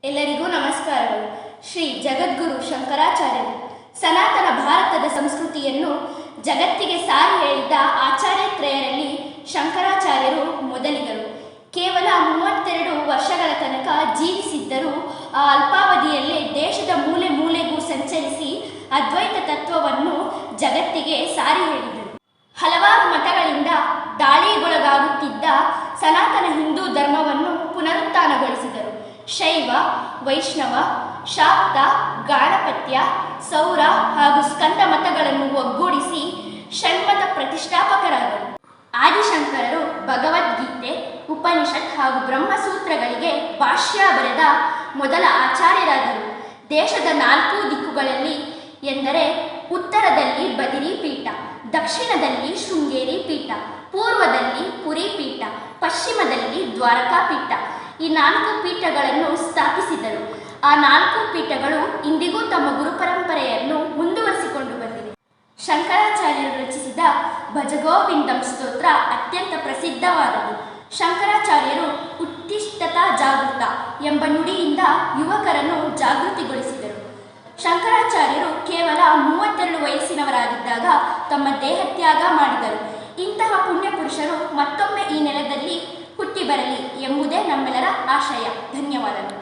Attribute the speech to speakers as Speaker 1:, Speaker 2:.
Speaker 1: ಎಲ್ಲರಿಗೂ ನಮಸ್ಕಾರಗಳು. ಶ್ರೀ ಜಗದ್ಗುರು ಶಂಕರಾಚಾರ್ಯರು ಸನಾತನ ಭಾರತದ ಸಂಸ್ಕೃತಿಯನ್ನು ಜಗತ್ತಿಗೆ ಸಾರಿ ಹೇಳಿದ ಆಚಾರ್ಯತ್ರಯರಲ್ಲಿ ಶಂಕರಾಚಾರ್ಯರು ಮೊದಲಿಗರು. ಕೇವಲ 32 ವರ್ಷಗಳ ತನಕ ಜೀವಿಸಿದ್ದರೂ ಆ ಅಲ್ಪಾವಧಿಯಲ್ಲೇ ದೇಶದ ಮೂಲೆ ಮೂಲೆಗೂ ಸಂಚರಿಸಿ ಅದ್ವೈತ ತತ್ವವನ್ನು ಜಗತ್ತಿಗೆ ಸಾರಿ ಹೇಳಿದರು. ಹಲವಾರು ಮತಗಳಿಂದ ದಾಳಿಗೊಳಗಾಗುತ್ತಿದ್ದ ಸನಾತನ ಹಿಂದೂ ಧರ್ಮವನ್ನು ಪುನರುತ್ಥಾನಗೊಳಿಸಿದರು. ಶೈವ, ವೈಷ್ಣವ, ಶಾಕ್ತ, ಗಾಣಪತ್ಯ, ಸೌರ ಹಾಗೂ ಸ್ಕಂದ ಮತಗಳನ್ನು ಒಗ್ಗೂಡಿಸಿ ಷಣ್ಮತ ಪ್ರತಿಷ್ಠಾಪಕರಾದರು. ಆದಿಶಂಕರರು ಭಗವದ್ಗೀತೆ, ಉಪನಿಷತ್ ಹಾಗೂ ಬ್ರಹ್ಮಸೂತ್ರಗಳಿಗೆ ಭಾಷ್ಯ ಬರೆದ ಮೊದಲ ಆಚಾರ್ಯರಾದರು. ದೇಶದ 4 ದಿಕ್ಕುಗಳಲ್ಲಿ ಎಂದರೆ ಉತ್ತರದಲ್ಲಿ ಬದಿರಿ ಪೀಠ, ದಕ್ಷಿಣದಲ್ಲಿ ಶೃಂಗೇರಿ ಪೀಠ, ಪೂರ್ವದಲ್ಲಿ ಪುರಿ ಪೀಠ, ಪಶ್ಚಿಮದಲ್ಲಿ ದ್ವಾರಕಾ ಪೀಠ, ಈ 4 ಪೀಠಗಳನ್ನು ಸ್ಥಾಪಿಸಿದರು. ಆ 4 ಪೀಠಗಳು ಇಂದಿಗೂ ತಮ್ಮ ಗುರುಪರಂಪರೆಯನ್ನು ಮುಂದುವರಿಸಿಕೊಂಡು ಬಂದಿವೆ. ಶಂಕರಾಚಾರ್ಯರು ರಚಿಸಿದ ಭಜಗೋವಿಂದಂ ಸ್ತೋತ್ರ ಅತ್ಯಂತ ಪ್ರಸಿದ್ಧವಾದದ್ದು. ಶಂಕರಾಚಾರ್ಯರು ಉತ್ತಿಷ್ಠತಾ ಜಾಗೃತ ಎಂಬ ನುಡಿಯಿಂದ ಯುವಕರನ್ನು ಜಾಗೃತಿಗೊಳಿಸಿದರು. ಶಂಕರಾಚಾರ್ಯರು ಕೇವಲ 32 ವಯಸ್ಸಿನವರಾಗಿದ್ದಾಗ ತಮ್ಮ ದೇಹತ್ಯಾಗ ಮಾಡಿದರು. ಇಂತಹ ಪುಣ್ಯ ಪುರುಷರು ಮತ್ತೊಮ್ಮೆ ಈ ನೆಲದಲ್ಲಿ ಹುಟ್ಟಿ ಬರಲಿ ಎಂಬುದೇ ನಮ್ಮೆಲ್ಲರ ಆಶಯ. ಧನ್ಯವಾದಗಳು.